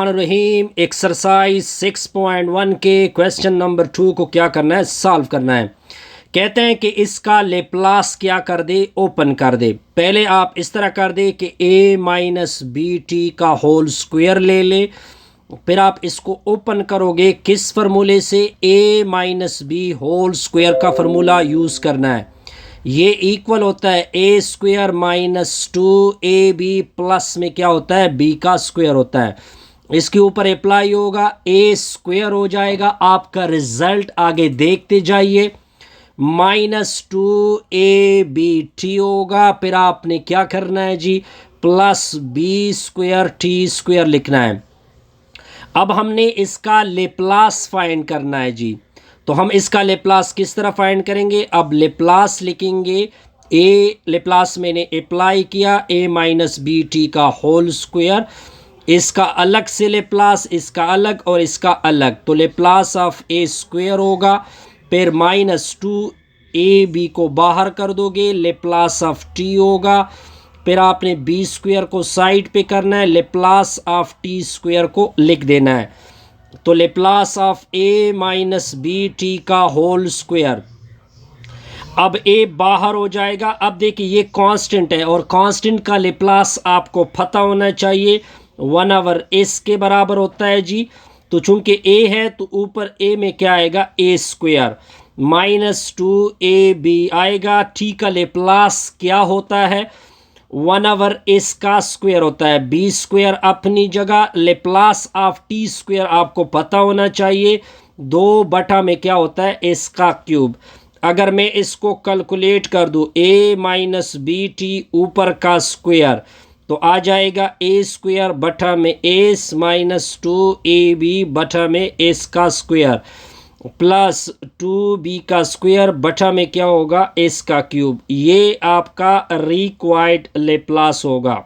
रहीम exercise 6.1 के question number 2 को क्या करना है, सॉल्व करना है। कहते हैं कि इसका लेप्लास क्या कर दे, ओपन कर दे। पहले आप इस तरह कर दे कि a माइनस बी टी का होल स्क्वायर ले ले, फिर आप इसको ओपन करोगे किस फार्मूले से, a minus B whole square का फार्मूला यूज़ करना है। ये इक्वल होता है ए स्क्वायर माइनस 2ab प्लस में क्या होता है, b का स्क्वायर होता है। इसके ऊपर अप्लाई होगा, ए स्क्वायर हो जाएगा, आपका रिजल्ट आगे देखते जाइए, -2ab होगा। फिर आपने क्या करना है जी, plus B square T square लिखना है। अब हमने इसका लेप्लास फाइंड करना है जी, तो हम इसका लेप्लास किस तरह फाइंड करेंगे। अब लेप्लास लिखेंगे, ए लेप्लास मैंने अप्लाई किया, a माइनस बी टी का होल स्क्वायर, इसका अलग से लेप्लास, इसका अलग और इसका अलग, तो लेप्लास ऑफ ए स्क्वायर होगा। फिर -2ab को बाहर कर दोगे, लेप्लास ऑफ टी होगा। फिर आपने बी स्क्वायर को साइड पे करना है, लेप्लास ऑफ टी स्क्वायर को लिख देना है। तो Laplace of a minus B T का होल स्क्वायर, अब a बाहर हो जाएगा। अब देखिए ये कांस्टेंट है और कांस्टेंट का लेप्लास आपको पता होना चाहिए, 1/s के बराबर होता है जी। तो चूंकि a है तो ऊपर a में क्या आएगा, a स्क्वायर, -2ab आएगा। t का लेप्लास क्या होता है, 1/s का स्क्वायर होता है। बी स्क्वायर अपनी जगह, लेप्लास ऑफ टी स्क्वायर आपको पता होना चाहिए, 2 में क्या होता है, s का क्यूब। अगर मैं इसको कैलकुलेट कर दूं, a माइनस बी टी ऊपर का स्क्वायर, तो आ जाएगा a स्क्वायर बटा में s माइनस 2ab में s का स्क्वायर प्लस 2b का स्क्वायर बटा में क्या होगा, s का क्यूब। ये आपका रिक्वायर्ड लेप्लास होगा।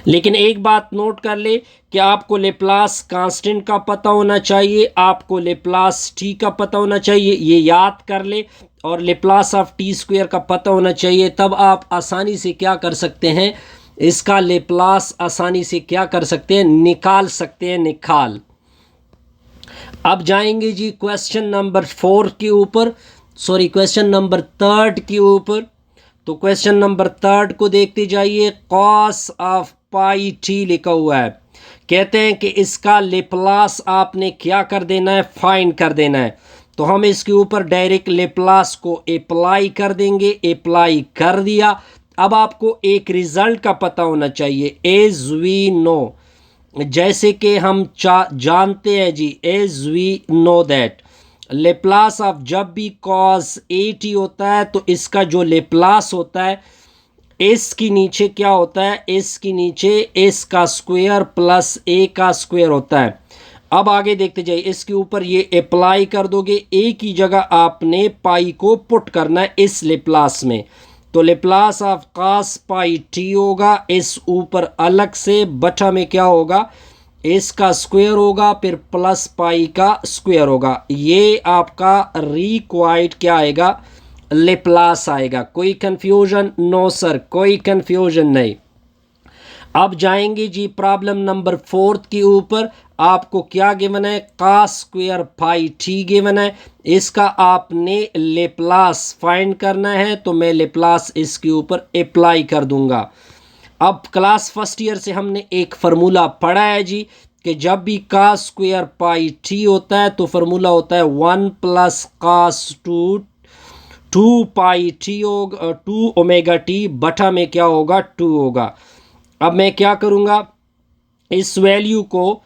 लेकिन एक बात नोट कर ले कि आपको लेप्लास कांस्टेंट का पता होना चाहिए, आपको लेप्लास टी का पता होना चाहिए, ये याद कर ले, और लेप्लास ऑफ टी स्क्वायर का पता होना चाहिए। तब आप आसानी से क्या कर सकते हैं, इसका लेप्लास आसानी से क्या कर सकते हैं, निकाल सकते हैं, निकाल। अब जाएंगे जी क्वेश्चन नंबर 4 के ऊपर, सॉरी क्वेश्चन नंबर 3 के ऊपर। तो क्वेश्चन नंबर 3 को देखते जाइए, कॉस ऑफ पाई टी लिखा हुआ है। कहते हैं कि इसका लेप्लास आपने क्या कर देना है, फाइंड कर देना है। तो हम इसके ऊपर डायरेक्ट लेप्लास को अप्लाई कर देंगे, अप्लाई कर दिया। अब आपको एक रिजल्ट का पता होना चाहिए, एज वी नो, जैसे कि हम जानते हैं जी, as we know that Laplace of जब भी कॉस ए टी होता है तो इसका जो लेप्लास होता है, एस की नीचे क्या होता है, एस की नीचे एस का स्क्वायर प्लस ए का स्क्वायर होता है। अब आगे देखते जाइए, इसके ऊपर ये अप्लाई कर दोगे, ए की जगह आपने पाई को पुट करना है इस लेप्लास में। तो Laplace of cos pi T होगा, इस ऊपर अलग से बटा में क्या होगा, इस का स्क्वायर होगा, फिर प्लस पाई का स्क्वायर होगा। ये आपका रिक्वायर्ड क्या आएगा, लेप्लास आएगा। कोई कंफ्यूजन, नो सर, कोई कंफ्यूजन नहीं। अब जाएंगे जी प्रॉब्लम नंबर 4 के ऊपर। आपको क्या गिवन है, cos square pi T given है, इसका आपने लेप्लास फाइंड करना है। तो मैं लेप्लास इसके ऊपर अप्लाई कर दूंगा। अब क्लास फर्स्ट ईयर से हमने एक फार्मूला पढ़ा है जी, कि जब भी कॉस स्क्वायर पाई टी होता है तो फार्मूला होता है 1 प्लस कॉस 2 पाई टी होगा, 2 ओमेगा टी बटा में क्या होगा, 2 होगा। अब मैं क्या करूँगा, इस वैल्यू को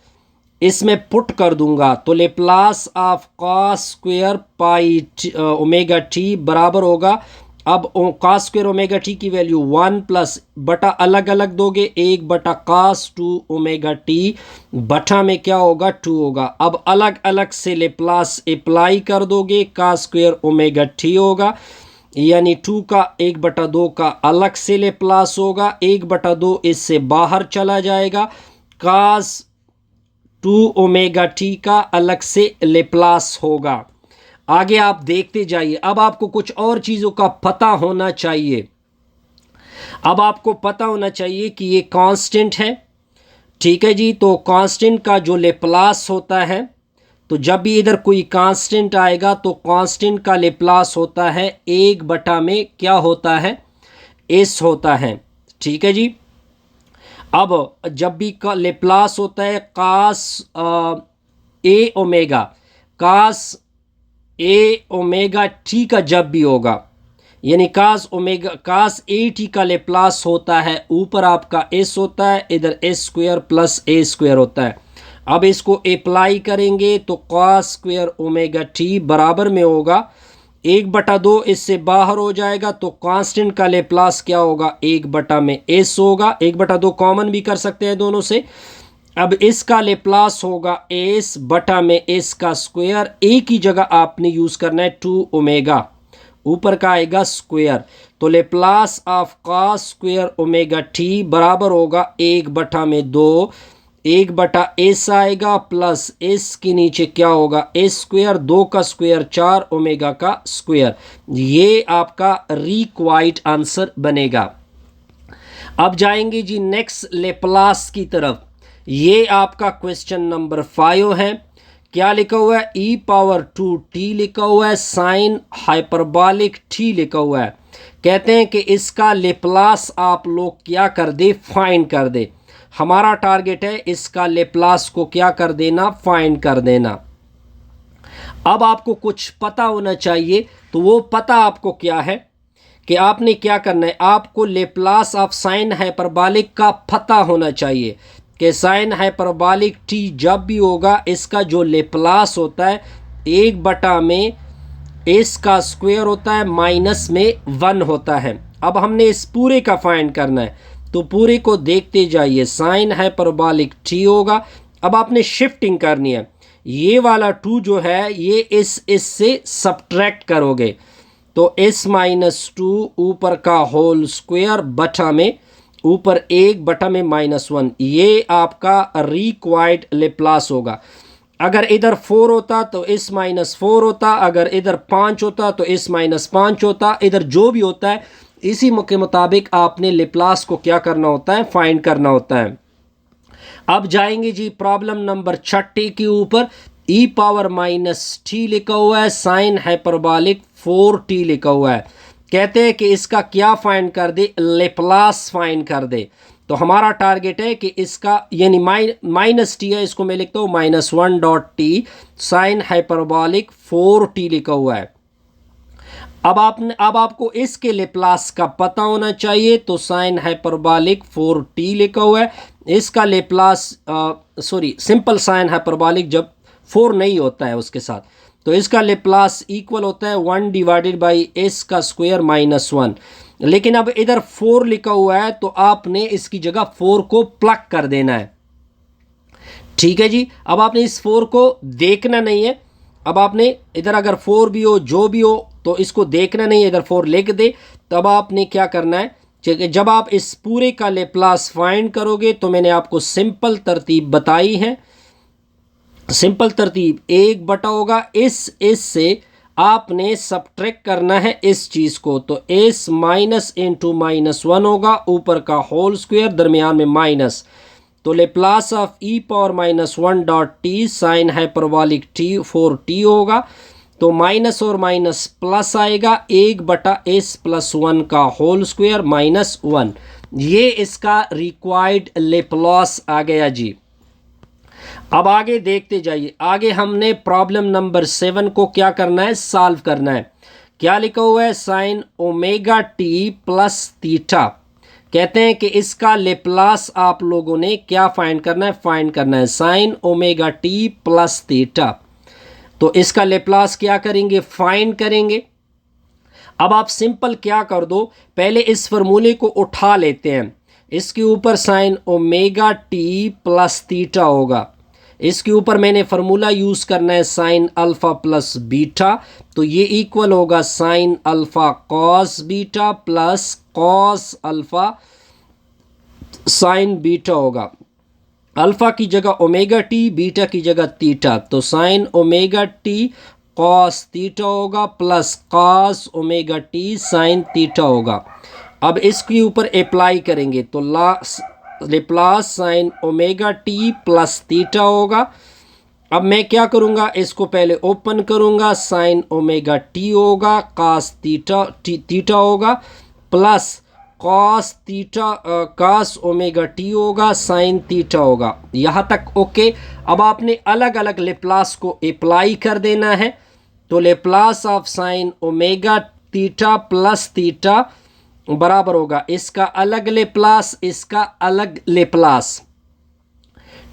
इसमें पुट कर दूंगा। तो Laplace of cos square pi omega T बराबर होगा, अब कॉस स्क्वायर ओमेगा टी की वैल्यू 1 प्लस बटा अलग अलग दोगे, 1 बटा कॉस 2 ओमेगा टी बटा में क्या होगा, 2 होगा। अब अलग अलग से लेप्लास अप्लाई कर दोगे, कॉस स्क्वायर ओमेगा टी होगा, यानी 2 का 1/2 का अलग से लेप्लास होगा, 1/2 इससे बाहर चला जाएगा, कॉस 2 ओमेगा टी का अलग से लेप्लास होगा। आगे आप देखते जाइए। अब आपको कुछ और चीज़ों का पता होना चाहिए। अब आपको पता होना चाहिए कि ये कांस्टेंट है, ठीक है जी। तो कांस्टेंट का जो लेप्लास होता है, तो जब भी इधर कोई कांस्टेंट आएगा तो कांस्टेंट का लेप्लास होता है 1 में क्या होता है, एस होता है। ठीक है जी। अब जब भी का लेप्लास होता है cos A omega, cos A omega T का जब भी होगा, यानी cos omega cos A T का लेप्लास होता है, ऊपर आपका एस होता है, इधर S square plus A square होता है। अब इसको अप्लाई करेंगे तो कॉस स्क्वायर ओमेगा टी बराबर में होगा 1/2, इससे बाहर हो जाएगा तो कांस्टेंट का लेप्लास क्या होगा, 1 एस होगा। 1/2 कॉमन भी कर सकते हैं दोनों से। अब इसका लेप्लास होगा एस बटा में एस का स्क्वायर, ए की जगह आपने यूज करना है 2 ओमेगा, ऊपर का आएगा स्क्वायर। तो Laplace of cos square omega T बराबर होगा 1/2, 1/एस आएगा प्लस एस के नीचे क्या होगा, एस स्क्वायर, 2 का स्क्वायर 4 ओमेगा का स्क्वायर। ये आपका रिक्वायर्ड आंसर बनेगा। अब जाएंगे जी नेक्स्ट लेप्लास की तरफ। ये आपका क्वेश्चन नंबर 5 है। क्या लिखा हुआ है, e⁻2t लिखा हुआ है, साइन हाइपरबॉलिक t लिखा हुआ है। कहते हैं कि इसका लेप्लास आप लोग क्या कर दे, फाइंड कर दे। हमारा टारगेट है इसका लेप्लास को क्या कर देना, फाइंड कर देना। अब आपको कुछ पता होना चाहिए, तो वो पता आपको क्या है कि आपने क्या करना है, आपको लेप्लास ऑफ साइन हाइपरबॉलिक का पता होना चाहिए कि साइन हाइपरबॉलिक टी जब भी होगा इसका जो लेप्लास होता है 1 में एस का स्क्वायर होता है माइनस में 1 होता है। अब हमने इस पूरे का फाइंड करना है, तो पूरे को देखते जाइए। साइन हाइपरबॉलिक टी होगा। अब आपने शिफ्टिंग करनी है, ये वाला 2 जो है ये इस से सब्ट्रैक्ट करोगे तो s-2 ऊपर का होल स्क्वायर बटा में ऊपर 1/-1, ये आपका रिक्वायर्ड लेप्लास होगा। अगर इधर 4 होता तो s-4 होता, अगर इधर 5 होता तो s-5 होता, इधर जो भी होता है इसी के मुताबिक आपने लेप्लास को क्या करना होता है, फाइंड करना होता है। अब जाएंगे जी प्रॉब्लम नंबर 6 के ऊपर। e⁻t लिखा हुआ है, साइन हाइपरबॉलिक 4t लिखा हुआ है। कहते हैं कि इसका क्या फाइंड कर दे, लेप्लास फाइंड कर दे। तो हमारा टारगेट है कि इसका यानी माइनस टी है, इसको मैं लिखता हूँ -1.t, साइन हाइपरबॉलिक 4t लिखा हुआ है। अब आपको इसके लेप्लास का पता होना चाहिए, तो साइन हाइपरबॉलिक 4t लिखा हुआ है। इसका लेप्लास सिंपल साइन हाइपरबॉलिक जब 4 नहीं होता है उसके साथ, तो इसका लेप्लास इक्वल होता है 1/s का स्क्वायर -1। लेकिन अब इधर 4 लिखा हुआ है तो आपने इसकी जगह 4 को प्लग कर देना है। ठीक है जी। अब आपने इस 4 को देखना नहीं है। अब आपने इधर अगर 4 भी हो जो भी हो तो इसको देखना नहीं है, इधर 4 लिख दे। तब आपने क्या करना है, जब आप इस पूरे का लेप्लास फाइंड करोगे तो मैंने आपको सिंपल तरतीब बताई है। सिंपल तरतीब 1 होगा, इस से आपने सब्ट्रैक्ट करना है इस चीज़ को, तो s -(-1) होगा, ऊपर का होल स्क्वायर दरमियान में माइनस। तो Laplace of e⁻1.t sign hyperbolic t 4t होगा। तो माइनस और माइनस प्लस आएगा, 1/s+1 का होल स्क्वायर -1। ये इसका रिक्वायर्ड लेप्लास आ गया जी। अब आगे देखते जाइए। आगे हमने प्रॉब्लम नंबर 7 को क्या करना है, सॉल्व करना है। क्या लिखा हुआ है, sign omega T plus theta. कहते हैं कि इसका लेप्लास आप लोगों ने क्या फाइंड करना है, फाइंड करना है sign omega T plus theta. तो इसका लेप्लास क्या करेंगे, फाइंड करेंगे। अब आप सिंपल क्या कर दो, पहले इस फार्मूले को उठा लेते हैं। इसके ऊपर sign omega T plus theta होगा, इसके ऊपर मैंने फार्मूला यूज करना है साइन अल्फा प्लस बीटा। तो ये इक्वल होगा sine alpha cos beta plus cos alpha sine beta होगा। अल्फा की जगह ओमेगा टी, बीटा की जगह थीटा, तो sine omega T cos theta होगा plus cos omega T sine theta होगा। अब इसके ऊपर अप्लाई करेंगे तो Laplace sine omega T plus theta होगा। अब मैं क्या करूँगा, इसको पहले ओपन करूँगा, साइन ओमेगा टी होगा, कास थीटा होगा plus cos theta cos omega T होगा, साइन थीटा होगा। यहाँ तक ओके। अब आपने अलग अलग लेप्लास को अप्लाई कर देना है। तो Laplace of sine omega theta plus theta बराबर होगा इसका अलग लेप्लास, इसका अलग लेप्लास।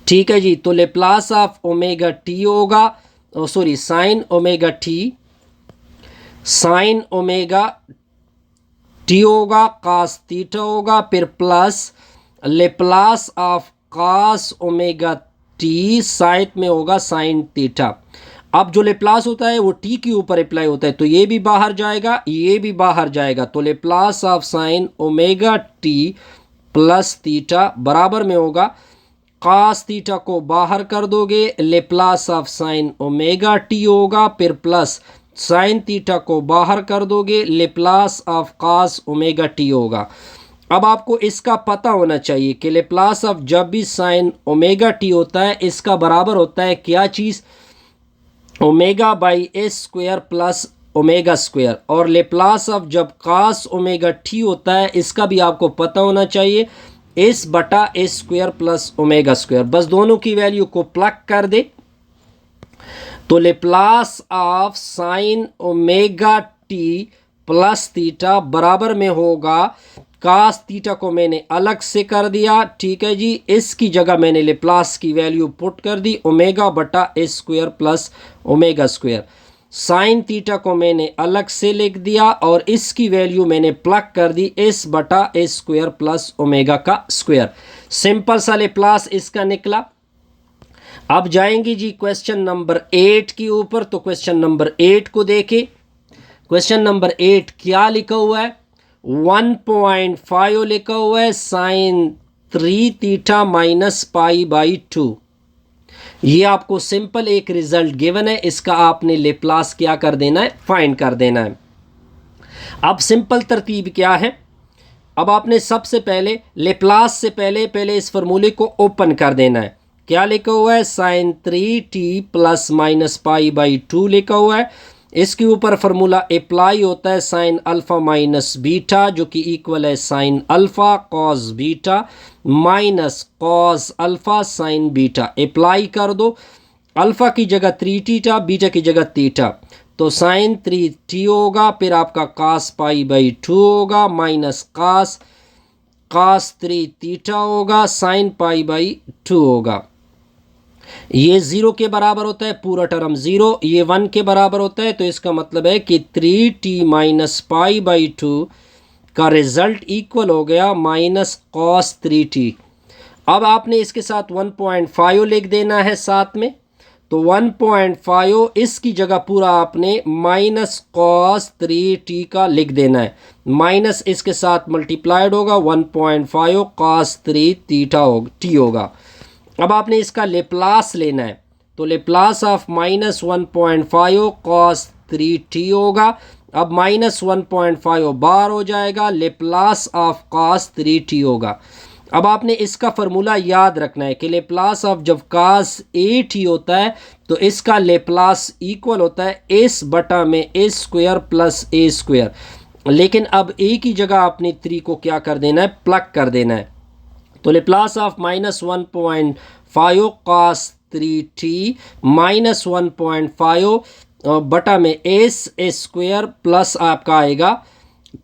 ठीक है जी। तो लेप्लास ऑफ ओमेगा टी होगा, sorry sine omega T, sine omega T होगा, कास थीटा होगा, फिर plus Laplace of cos omega T side में होगा साइन थीटा। अब जो लेप्लास होता है वो टी के ऊपर अप्लाई होता है, तो ये भी बाहर जाएगा, ये भी बाहर जाएगा। तो Laplace of sine omega T plus theta बराबर में होगा, कास थीटा को बाहर कर दोगे, Laplace of sine omega T होगा, फिर प्लस साइन थीटा को बाहर कर दोगे, Laplace of cos omega T होगा। अब आपको इसका पता होना चाहिए कि लेप्लास ऑफ जब भी साइन ओमेगा टी होता है इसका बराबर होता है क्या चीज़, omega by S square plus omega square. और लेप्लास ऑफ जब कास ओमेगा टी होता है इसका भी आपको पता होना चाहिए, एस बटा S square plus omega square. बस दोनों की वैल्यू को प्लग कर दे तो Laplace of sine omega T plus theta बराबर में होगा, कास थीटा को मैंने अलग से कर दिया, ठीक है जी। इसकी जगह मैंने लेप्लास की वैल्यू पुट कर दी, ओमेगा बटा S square plus omega square. Sign theta को मैंने अलग से लिख दिया और इसकी वैल्यू मैंने प्लग कर दी, एस बटा एस स्क्वायर प्लस ओमेगा का स्क्वायर। सिंपल सा लेप्लास इसका निकला। अब जाएंगे जी क्वेश्चन नंबर 8 के ऊपर। तो क्वेश्चन नंबर 8 को देखें। क्वेश्चन नंबर 8 क्या लिखा हुआ है, 1.5 लिखा हुआ है, sine 3 theta minus pi by 2। ये आपको सिंपल एक रिजल्ट गिवन है, इसका आपने लेप्लास क्या कर देना है, फाइंड कर देना है। अब सिंपल तरतीब क्या है, अब आपने सबसे पहले लेप्लास से पहले इस फार्मूले को ओपन कर देना है। क्या लिखा हुआ है, sine 3t plus minus pi by 2 लिखा हुआ है। इसके ऊपर फार्मूला अप्लाई होता है साइन अल्फ़ा माइनस बीटा जो कि इक्वल है sine alpha cos beta minus cos alpha sine beta. Apply कर दो, अल्फ़ा की जगह 3 थीटा, बीटा की जगह थीटा, तो साइन 3t होगा, फिर आपका कास पाई बाई 2 होगा माइनस कास 3 थीटा होगा, साइन पाई बाई 2 होगा। ये 0 के बराबर होता है, पूरा टर्म 0, ये 1 के बराबर होता है, तो इसका मतलब है कि 3t माइनस पाई बाई 2 का रिजल्ट इक्वल हो गया माइनस कॉस 3t। अब आपने इसके साथ 1.5 लिख देना है साथ में, तो 1.5 इसकी जगह पूरा आपने माइनस कॉस 3t का लिख देना है, माइनस इसके साथ मल्टीप्लाइड होगा 1.5 कॉस 3 t होगा। अब आपने इसका लेप्लास लेना है, तो Laplace of minus 1.5 cos 3t होगा। अब माइनस 1.5 बार हो जाएगा, लेप्लास ऑफ कॉस 3t होगा। अब आपने इसका फार्मूला याद रखना है कि लेप्लास ऑफ जब कास 8t होता है तो इसका लेप्लास इक्वल होता है एस बटा में ए स्क्वायर प्लस ए स्क्वायर। लेकिन अब ए की जगह आपने 3 को क्या कर देना है, प्लग कर देना है। तो Laplace of minus 1.5 cos 3t minus 1.5 बटा में एस स्क्वायर प्लस आपका आएगा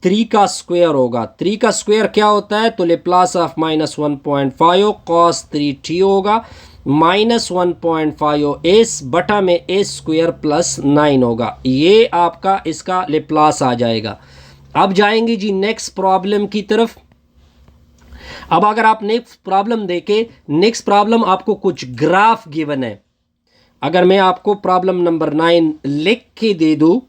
3 का स्क्वायर होगा। 3 का स्क्वायर क्या होता है, तो Laplace of minus 1.5 cos 3t होगा माइनस 1.5 एस बटा में एस स्क्वायर प्लस 9 होगा। ये आपका इसका लेप्लास आ जाएगा। अब जाएंगे जी नेक्स्ट प्रॉब्लम की तरफ। अब अगर आप नेक्स्ट प्रॉब्लम देखें, नेक्स्ट प्रॉब्लम आपको कुछ ग्राफ गिवन है। अगर मैं आपको प्रॉब्लम नंबर 9 लिख के दे दूं,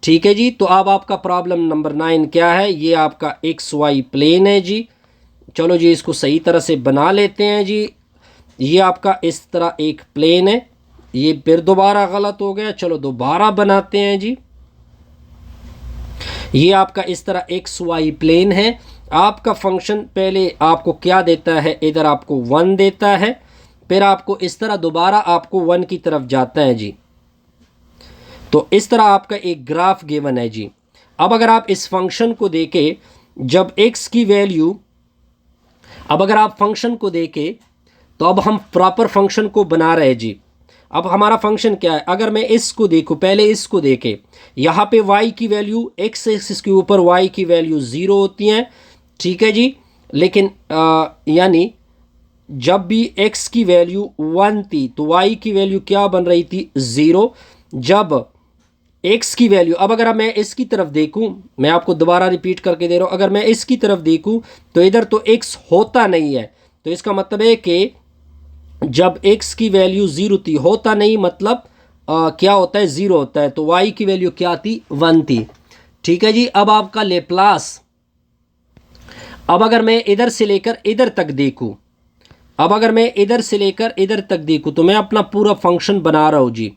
ठीक है जी, तो अब आपका प्रॉब्लम नंबर 9 क्या है, ये आपका एक्स वाई प्लेन है जी। चलो जी इसको सही तरह से बना लेते हैं जी। ये आपका इस तरह एक प्लेन है, ये फिर दोबारा गलत हो गया, चलो दोबारा बनाते हैं जी। ये आपका इस तरह एक्स वाई प्लेन है आपका फंक्शन पहले आपको क्या देता है, इधर आपको 1 देता है, फिर आपको इस तरह दोबारा आपको 1 की तरफ जाता है जी। तो इस तरह आपका एक ग्राफ गिवन है जी। अब अगर आप इस फंक्शन को देखें, जब x की वैल्यू, अब अगर आप फंक्शन को देखें तो अब हम प्रॉपर फंक्शन को बना रहे हैं जी। अब हमारा फंक्शन क्या है, अगर मैं इसको देखूं, पहले इसको देखें, यहाँ पे y की वैल्यू x एक्सिस के ऊपर y की वैल्यू 0 होती है, ठीक है जी। लेकिन यानी जब भी x की वैल्यू 1 थी तो y की वैल्यू क्या बन रही थी, 0। जब x की वैल्यू, अब अगर मैं इसकी तरफ देखूं, मैं आपको दोबारा रिपीट करके दे रहा हूं, अगर मैं इसकी तरफ देखूं तो इधर तो x होता नहीं है, तो इसका मतलब है कि जब x की वैल्यू 0 थी, होता नहीं मतलब क्या होता है, 0 होता है, तो y की वैल्यू क्या थी, 1 थी, ठीक है जी। अब आपका लेप्लास, अब अगर मैं इधर से लेकर इधर तक देखूं, अब अगर मैं इधर से लेकर इधर तक देखूं तो मैं अपना पूरा फंक्शन बना रहा हूं जी।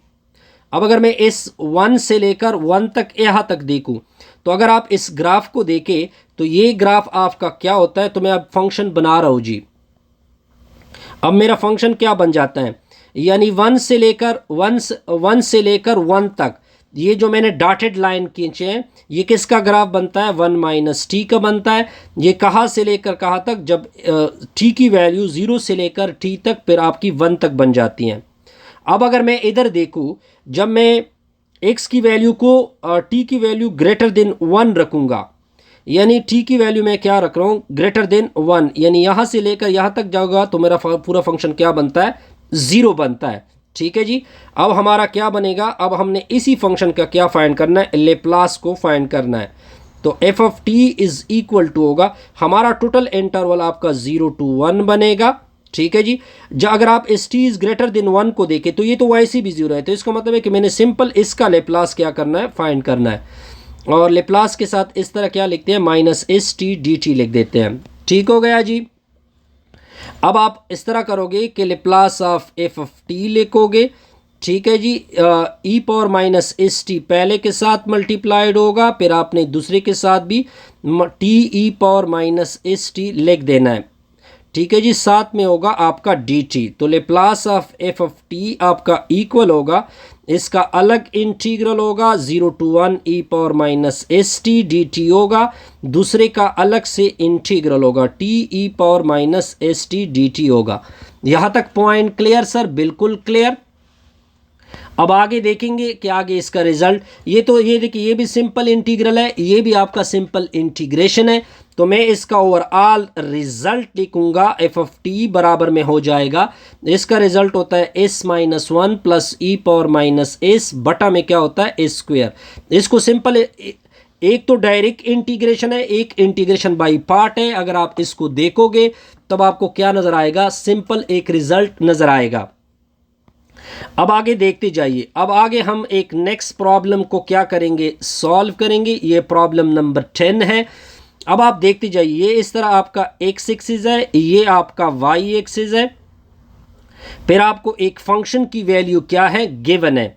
अब अगर मैं इस 1 से लेकर 1 तक यहाँ तक देखूं, तो अगर आप इस ग्राफ को देखें तो ये ग्राफ आपका क्या होता है, तो मैं अब फंक्शन बना रहा हूं जी। अब मेरा फंक्शन क्या बन जाता है, यानी 1 से लेकर 1 तक, ये जो मैंने डॉटेड लाइन खींचे हैं, ये किसका ग्राफ बनता है, 1 माइनस टी का बनता है। ये कहाँ से लेकर कहाँ तक, जब टी की वैल्यू 0 से लेकर टी तक, फिर आपकी 1 तक बन जाती हैं। अब अगर मैं इधर देखूं, जब मैं x की वैल्यू को t की वैल्यू ग्रेटर देन 1 रखूंगा, यानी t की वैल्यू मैं क्या रख रहा हूँ, ग्रेटर देन 1, यानी यहाँ से लेकर यहाँ तक जाऊँगा तो मेरा पूरा फंक्शन क्या बनता है, 0 बनता है, ठीक है जी। अब हमारा क्या बनेगा, अब हमने इसी फंक्शन का क्या फाइंड करना है, लेप्लास को फाइंड करना है। तो F of T is equal to होगा, हमारा टोटल इंटरवल आपका 0 to 1 बनेगा, ठीक है जी। जब अगर आप इस टी इज ग्रेटर देन 1 को देखें तो ये तो वैसे भी 0 है, तो इसका मतलब है कि मैंने सिंपल इसका लेप्लास क्या करना है, फाइंड करना है। और लेप्लास के साथ इस तरह क्या लिखते हैं, minus S T D T लिख देते हैं, ठीक हो गया जी। अब आप इस तरह करोगे कि Laplace of F of T लिखोगे, ठीक है जी। ई पावर माइनस एस टी पहले के साथ मल्टीप्लाइड होगा, फिर आपने दूसरे के साथ भी T E power minus S T लिख देना है, ठीक है जी। साथ में होगा आपका डी टी, तो Laplace of F of T आपका इक्वल होगा, इसका अलग इंटीग्रल होगा 0 to 1 E power minus S T D T होगा, दूसरे का अलग से इंटीग्रल होगा T E power minus S T D T होगा। यहाँ तक पॉइंट क्लियर सर, बिल्कुल क्लियर। अब आगे देखेंगे कि आगे इसका रिजल्ट, ये तो ये देखिए, ये भी सिंपल इंटीग्रल है, ये भी आपका सिंपल इंटीग्रेशन है, तो मैं इसका ओवरऑल रिजल्ट लिखूंगा एफ ऑफ टी बराबर में हो जाएगा, इसका रिजल्ट होता है एस माइनस 1 प्लस ई पावर माइनस एस बटा में क्या होता है, एस स्क्वेयर। इसको सिंपल, एक तो डायरेक्ट इंटीग्रेशन है, एक इंटीग्रेशन बाय पार्ट है। अगर आप इसको देखोगे तब आपको क्या नजर आएगा, सिंपल एक रिजल्ट नजर आएगा। अब आगे देखते जाइए, अब आगे हम एक नेक्स्ट प्रॉब्लम को क्या करेंगे, सॉल्व करेंगे। ये प्रॉब्लम नंबर 10 है। अब आप देखते जाइए, ये इस तरह आपका एक्स एक्सिस है, ये आपका वाई एक्सिस है, फिर आपको एक फंक्शन की वैल्यू क्या है, गिवन है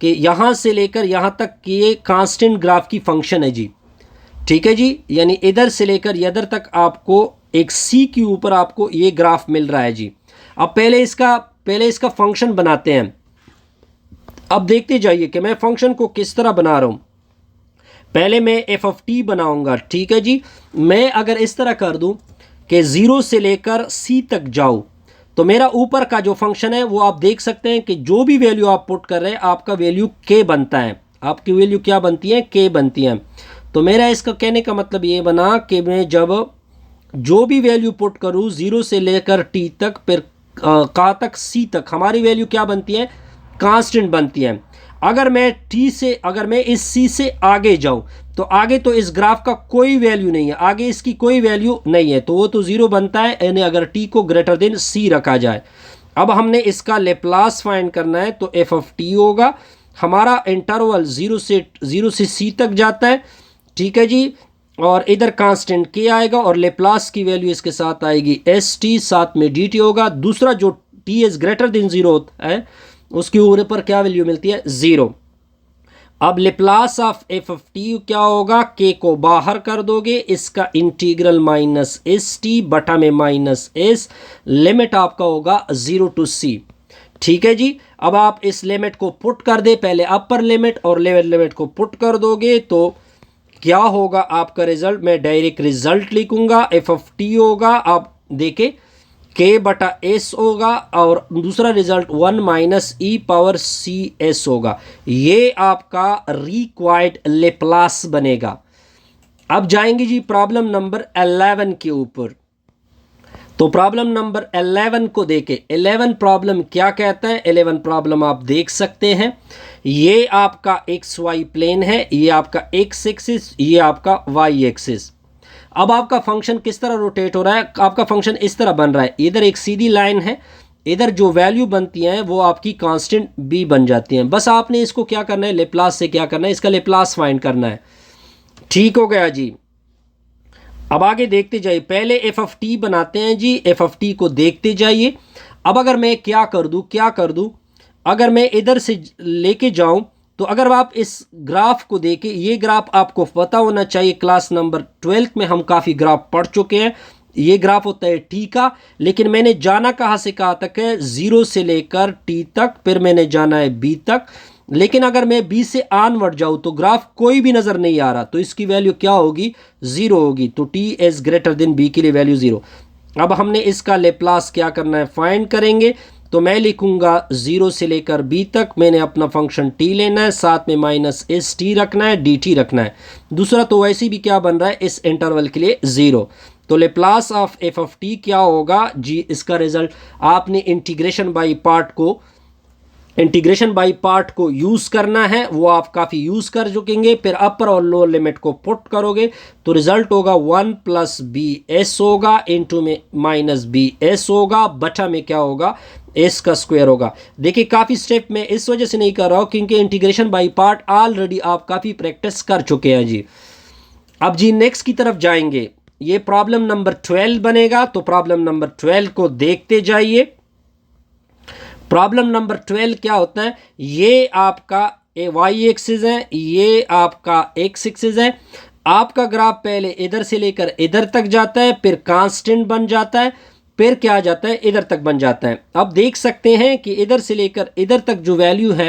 कि यहां से लेकर यहां तक कि ये कांस्टेंट ग्राफ की फंक्शन है जी, ठीक है जी। यानी इधर से लेकर इधर तक आपको एक सी के ऊपर आपको ये ग्राफ मिल रहा है जी। अब पहले इसका फंक्शन बनाते हैं। अब देखते जाइए कि मैं फंक्शन को किस तरह बना रहा हूं। पहले मैं एफ ऑफ टी बनाऊंगा, ठीक है जी। मैं अगर इस तरह कर दूं कि 0 से लेकर सी तक जाऊं, तो मेरा ऊपर का जो फंक्शन है वो आप देख सकते हैं कि जो भी वैल्यू आप पुट कर रहे हैं आपका वैल्यू के बनता है, आपकी वैल्यू क्या बनती है, के बनती है। तो मेरा इसका कहने का मतलब ये बना कि मैं जब जो भी वैल्यू पुट करूं 0 से लेकर टी तक, फिर कहाँ तक, सी तक, हमारी वैल्यू क्या बनती है, कांस्टेंट बनती है। अगर मैं इस सी से आगे जाऊं तो आगे तो इस ग्राफ का कोई वैल्यू नहीं है, आगे इसकी कोई वैल्यू नहीं है, तो वो तो 0 बनता है, यानी अगर टी को ग्रेटर देन सी रखा जाए। अब हमने इसका लेप्लास फाइंड करना है, तो एफ ऑफ टी होगा, हमारा इंटरवल 0 से सी तक जाता है, ठीक है जी। और इधर कांस्टेंट के आएगा और लेप्लास की वैल्यू इसके साथ आएगी एस टी, साथ में डी टी होगा। दूसरा जो टी इज ग्रेटर देन 0 होता है उसके ऊपर क्या वैल्यू मिलती है, 0। अब Laplace of F of T क्या होगा, के को बाहर कर दोगे, इसका इंटीग्रल माइनस एस टी बटा में माइनस एस, लिमिट आपका होगा 0 टू सी। ठीक है जी। अब आप इस लिमिट को पुट कर दे, पहले अपर लिमिट और लोअर लिमिट को पुट कर दोगे तो क्या होगा आपका रिजल्ट, मैं डायरेक्ट रिजल्ट लिखूंगा, एफ ऑफ टी होगा, आप देखें के बटा एस होगा, और दूसरा रिजल्ट 1 माइनस ई पावर सी एस होगा। ये आपका रिक्वायर्ड लेप्लास बनेगा। अब जाएंगे जी प्रॉब्लम नंबर 11 के ऊपर। तो प्रॉब्लम नंबर 11 को देखें। 11 प्रॉब्लम क्या कहता है, 11 प्रॉब्लम आप देख सकते हैं। ये आपका एक्स वाई प्लेन है, ये आपका एक्स एक्सिस, ये आपका वाई एक्सिस। अब आपका फंक्शन किस तरह रोटेट हो रहा है, आपका फंक्शन इस तरह बन रहा है, इधर एक सीधी लाइन है, इधर जो वैल्यू बनती हैं वो आपकी कांस्टेंट बी बन जाती हैं। बस आपने इसको क्या करना है, लेप्लास से क्या करना है, इसका लेप्लास फाइंड करना है। ठीक हो गया जी। अब आगे देखते जाइए, पहले एफ ऑफ टी बनाते हैं जी, एफ ऑफ टी को देखते जाइए। अब अगर मैं क्या कर दूं, अगर मैं इधर से लेके जाऊं तो अगर आप इस ग्राफ को देखें, ये ग्राफ आपको पता होना चाहिए, क्लास नंबर 12 में हम काफ़ी ग्राफ पढ़ चुके हैं। ये ग्राफ होता है टी का, लेकिन मैंने जाना कहाँ से कहाँ तक है, 0 से लेकर टी तक, फिर मैंने जाना है बी तक। लेकिन अगर मैं बी से आनवर्ड जाऊँ तो ग्राफ कोई भी नज़र नहीं आ रहा, तो इसकी वैल्यू क्या होगी, 0 होगी। तो T is greater than B के लिए वैल्यू 0। अब हमने इसका लेप्लास क्या करना है, फाइंड करेंगे। तो मैं लिखूंगा 0 से लेकर b तक मैंने अपना फंक्शन t लेना है, साथ में माइनस एस टी रखना है, डी टी रखना है। दूसरा तो वैसे भी क्या बन रहा है इस इंटरवल के लिए 0। तो Laplace of F of T क्या होगा जी, इसका रिजल्ट आपने इंटीग्रेशन बाई पार्ट को यूज़ करना है, वो आप काफ़ी यूज़ कर चुकेंगे। फिर अपर और लोअर लिमिट को पुट करोगे तो रिजल्ट होगा 1 प्लस बी एस होगा, इंटू में माइनस बी एस होगा, बटा में क्या होगा, एस का स्क्वायर होगा। देखिए काफ़ी स्टेप में इस वजह से नहीं कर रहा हूँ क्योंकि इंटीग्रेशन बाई पार्ट ऑलरेडी आप काफ़ी प्रैक्टिस कर चुके हैं जी। अब जी नेक्स्ट की तरफ जाएंगे, ये प्रॉब्लम नंबर 12 बनेगा। तो प्रॉब्लम नंबर 12 को देखते जाइए। प्रॉब्लम नंबर 12 क्या होता है, ये आपका वाई एक्सिस है, ये आपका एक्स एक्सिस है। आपका ग्राफ पहले इधर से लेकर इधर तक जाता है, फिर कांस्टेंट बन जाता है, फिर क्या आ जाता है, इधर तक बन जाता है। अब देख सकते हैं कि इधर से लेकर इधर तक जो वैल्यू है,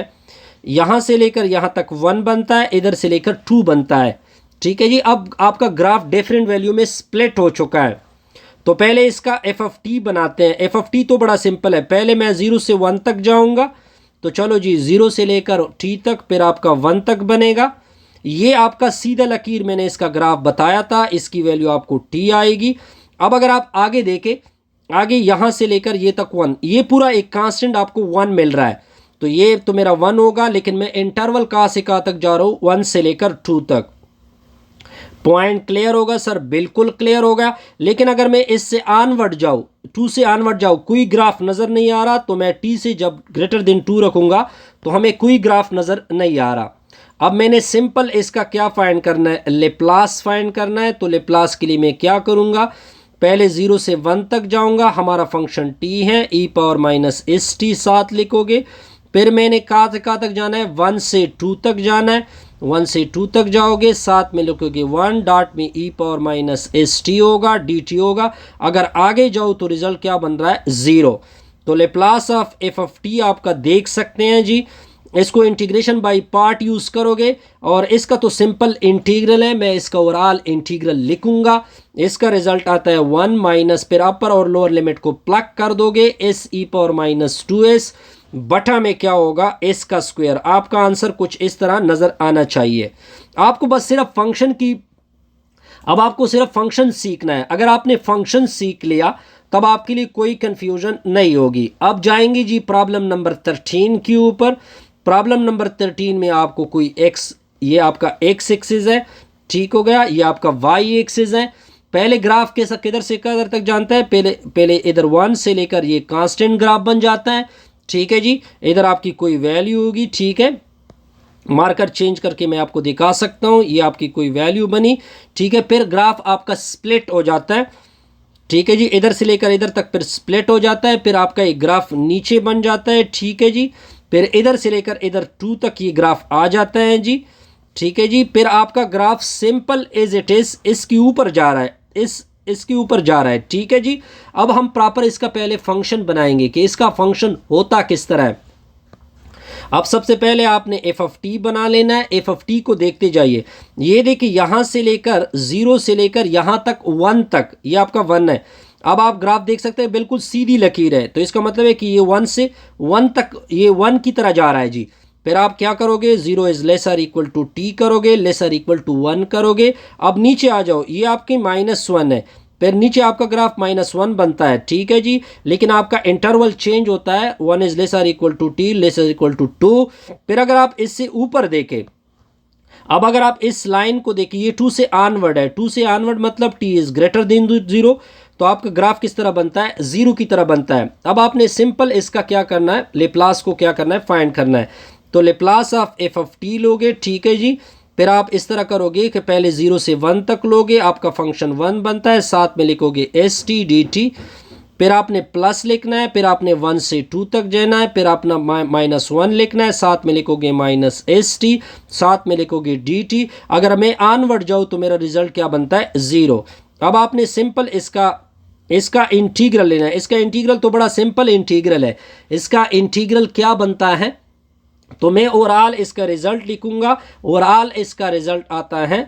यहाँ से लेकर यहाँ तक 1 बनता है, इधर से लेकर 2 बनता है। ठीक है जी। अब आपका ग्राफ डिफरेंट वैल्यू में स्प्लिट हो चुका है। तो पहले इसका एफ ऑफ टी बनाते हैं। एफ ऑफ टी तो बड़ा सिंपल है, पहले मैं 0 से 1 तक जाऊंगा। तो चलो जी 0 से लेकर टी तक, फिर आपका 1 तक बनेगा। ये आपका सीधा लकीर मैंने इसका ग्राफ बताया था, इसकी वैल्यू आपको टी आएगी। अब अगर आप आगे देखें, आगे यहाँ से लेकर ये तक 1, ये पूरा एक कांस्टेंट आपको 1 मिल रहा है। तो ये तो मेरा 1 होगा, लेकिन मैं इंटरवल कहाँ से कहाँ तक जा रहा हूँ, 1 से लेकर 2 तक। पॉइंट क्लियर होगा सर, बिल्कुल क्लियर होगा। लेकिन अगर मैं इससे आनवर्ड जाऊँ, 2 से आनवर्ड जाऊँ, कोई ग्राफ नज़र नहीं आ रहा, तो मैं टी से जब ग्रेटर देन 2 रखूँगा तो हमें कोई ग्राफ नज़र नहीं आ रहा। अब मैंने सिंपल इसका क्या फाइंड करना है, लेप्लास फाइंड करना है। तो लेप्लास के लिए मैं क्या करूँगा, पहले 0 से 1 तक जाऊँगा, हमारा फंक्शन टी है, ई पावर माइनस एस टी साथ लिखोगे। फिर मैंने कहाँ तक जाना है, 1 से 2 तक जाना है। 1 से 2 तक जाओगे, साथ में लिखोगे 1, डॉट में ई पावर माइनस एस टी होगा, डी टी होगा। अगर आगे जाओ तो रिजल्ट क्या बन रहा है, 0। तो Laplace of F of T आपका देख सकते हैं जी। इसको इंटीग्रेशन बाय पार्ट यूज़ करोगे, और इसका तो सिंपल इंटीग्रल है, मैं इसका ओवरऑल इंटीग्रल लिखूंगा। इसका रिजल्ट आता है 1 माइनस, फिर अपर और लोअर लिमिट को प्लग कर दोगे, S E power minus 2s बटा में क्या होगा, एस का स्क्वायर। आपका आंसर कुछ इस तरह नज़र आना चाहिए। आपको बस सिर्फ फंक्शन की, अब आपको सिर्फ फंक्शन सीखना है। अगर आपने फंक्शन सीख लिया तब आपके लिए कोई कंफ्यूजन नहीं होगी। अब जाएंगे जी प्रॉब्लम नंबर 13 के ऊपर। प्रॉब्लम नंबर 13 में आपको कोई एक्स, ये आपका एक्स एक्सिस है, ठीक हो गया, ये आपका वाई एक्सिस है। पहले ग्राफ के साथ किधर से किधर तक जानता है, पहले इधर 1 से लेकर ये कांस्टेंट ग्राफ बन जाता है। ठीक है जी, इधर आपकी कोई वैल्यू होगी, ठीक है, मार्कर चेंज करके मैं आपको दिखा सकता हूँ, ये आपकी कोई वैल्यू बनी, ठीक है। फिर ग्राफ आपका स्प्लिट हो जाता है, ठीक है जी, इधर से लेकर इधर तक फिर स्प्लिट हो जाता है, फिर आपका एक ग्राफ नीचे बन जाता है, ठीक है जी। फिर इधर से लेकर इधर 2 तक ये ग्राफ आ जाता है जी। ठीक है जी, फिर आपका graph simple as it is इसके ऊपर जा रहा है, इसके ऊपर जा रहा है। ठीक है जी, अब हम प्रॉपर इसका पहले फंक्शन बनाएंगे कि इसका फंक्शन होता किस तरह है। अब सबसे पहले आपने एफ ऑफ टी बना लेना है। एफ ऑफ टी को देखते जाइए, ये देखिए यहाँ से लेकर 0 से लेकर यहाँ तक 1 तक, ये आपका 1 है। अब आप ग्राफ देख सकते हैं बिल्कुल सीधी लकीर है, तो इसका मतलब है कि ये 1 से 1 तक, ये 1 की तरह जा रहा है जी। फिर आप क्या करोगे, 0 is lesser equal to T करोगे, लेसर इक्वल टू 1 करोगे। अब नीचे आ जाओ, ये आपकी -1 है, फिर नीचे आपका ग्राफ -1 बनता है। ठीक है जी, लेकिन आपका इंटरवल चेंज होता है, 1 is lesser equal to T, lesser equal to 2। फिर अगर आप इससे ऊपर देखें, अब अगर आप इस लाइन को देखिए, ये 2 से आनवर्ड है, 2 से आनवर्ड मतलब टी इज ग्रेटर देन 0, तो आपका ग्राफ किस तरह बनता है, 0 की तरह बनता है। अब आपने सिंपल इसका क्या करना है, लेप्लास को क्या करना है, फाइंड करना है। तो Laplace of F of T लोगे। ठीक है जी, फिर आप इस तरह करोगे कि पहले 0 से 1 तक लोगे, आपका फंक्शन 1 बनता है, साथ में लिखोगे एस टी डी टी, फिर आपने प्लस लिखना है, फिर आपने 1 से 2 तक जाना है, फिर अपना -1 लिखना है, साथ में लिखोगे -ST, साथ में लिखोगे DT। अगर मैं आनवर्ड जाऊँ तो मेरा रिजल्ट क्या बनता है, 0। अब आपने सिंपल इसका इंटीग्रल लेना है। इसका इंटीग्रल तो बड़ा सिंपल इंटीग्रल है। इसका इंटीग्रल क्या बनता है, तो मैं ओवरऑल इसका रिजल्ट लिखूंगा। ओवरऑल इसका रिजल्ट आता है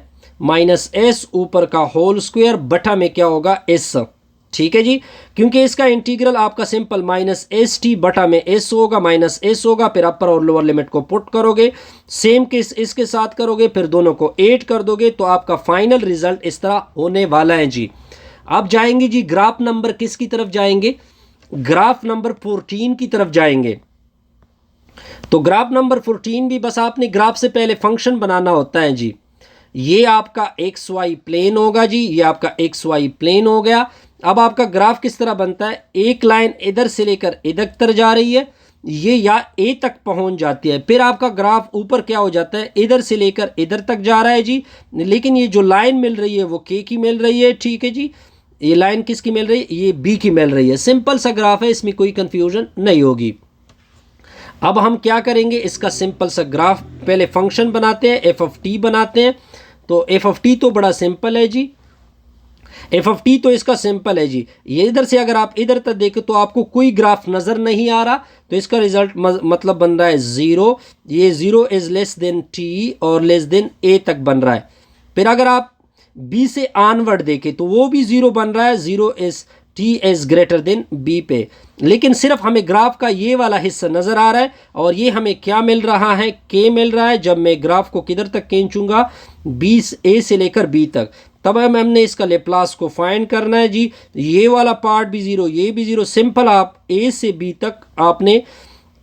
-s ऊपर का होल स्क्वायर बटा में क्या होगा, s। ठीक है जी, क्योंकि इसका इंटीग्रल आपका सिंपल -ST बटा में s होगा, -s होगा, फिर अपर और लोअर लिमिट को पुट करोगे, सेम केस इसके साथ करोगे, फिर दोनों को 8 कर दोगे, तो आपका फाइनल रिजल्ट इस तरह होने वाला है जी। अब जाएंगे जी ग्राफ नंबर किसकी तरफ जाएंगे, ग्राफ नंबर 14 की तरफ जाएंगे। तो ग्राफ नंबर 14 भी बस आपने ग्राफ से पहले फंक्शन बनाना होता है जी। ये आपका एक्स वाई प्लेन होगा जी, ये आपका एक्स वाई प्लेन हो गया। अब आपका ग्राफ किस तरह बनता है, एक लाइन इधर से लेकर इधर तक जा रही है, ये या ए तक पहुंच जाती है, फिर आपका ग्राफ ऊपर क्या हो जाता है, इधर से लेकर इधर तक जा रहा है जी। लेकिन ये जो लाइन मिल रही है वो के की मिल रही है। ठीक है जी, ये लाइन किसकी मिल रही है, ये बी की मिल रही है। सिंपल सा ग्राफ है, इसमें कोई कंफ्यूजन नहीं होगी। अब हम क्या करेंगे, इसका सिंपल सा ग्राफ पहले फंक्शन बनाते हैं, एफ ऑफ टी बनाते हैं। तो एफ ऑफ टी तो बड़ा सिंपल है जी, एफ ऑफ टी तो इसका सिंपल है जी। ये इधर से अगर आप इधर तक देखें तो आपको कोई ग्राफ नज़र नहीं आ रहा, तो इसका रिजल्ट मतलब बन रहा है 0। ये 0 इज लेस देन टी और लेस देन ए तक बन रहा है। फिर अगर आप बी से आनवर्ड देखें तो वो भी 0 बन रहा है, 0 is T is greater than B पे। लेकिन सिर्फ हमें ग्राफ का ये वाला हिस्सा नज़र आ रहा है, और ये हमें क्या मिल रहा है, के मिल रहा है। जब मैं ग्राफ को किधर तक खींचूंगा, बी ए से लेकर बी तक, तब हमने इसका लेप्लास को फाइंड करना है जी। ये वाला पार्ट भी 0, ये भी 0। सिंपल आप ए से बी तक आपने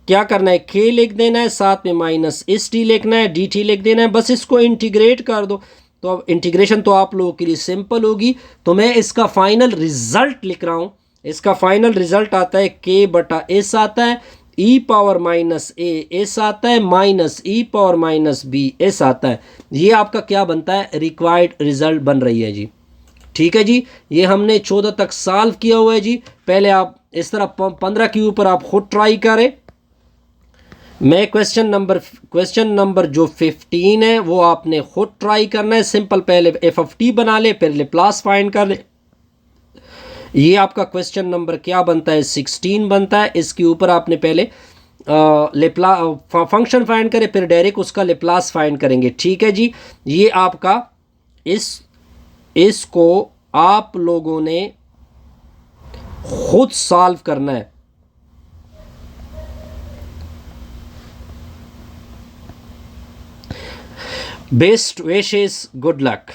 क्या करना है, के लिख देना है, साथ में -ST लिखना है, DT लिख देना है, बस इसको इंटीग्रेट कर दो। तो अब इंटीग्रेशन तो आप लोगों के लिए सिंपल होगी। तो मैं इसका फाइनल रिजल्ट लिख रहा हूँ। इसका फाइनल रिजल्ट आता है k बटा s आता है, e पावर -a s आता है, -e पावर -b s आता है। ये आपका क्या बनता है, रिक्वायर्ड रिजल्ट बन रही है जी। ठीक है जी, ये हमने 14 तक सॉल्व किया हुआ है जी। पहले आप इस तरह 15 के ऊपर आप खुद ट्राई करें। मैं क्वेश्चन नंबर जो 15 है वो आपने खुद ट्राई करना है। सिंपल पहले एफ ऑफ टी बना ले, फिर लेप्लास फाइंड कर ले। ये आपका क्वेश्चन नंबर क्या बनता है, 16 बनता है। इसके ऊपर आपने पहले फंक्शन फाइंड करे, फिर डायरेक्ट उसका लेप्लास फाइंड करेंगे। ठीक है जी, ये आपका इसको आप लोगों ने खुद सॉल्व करना है। Best wishes, good luck.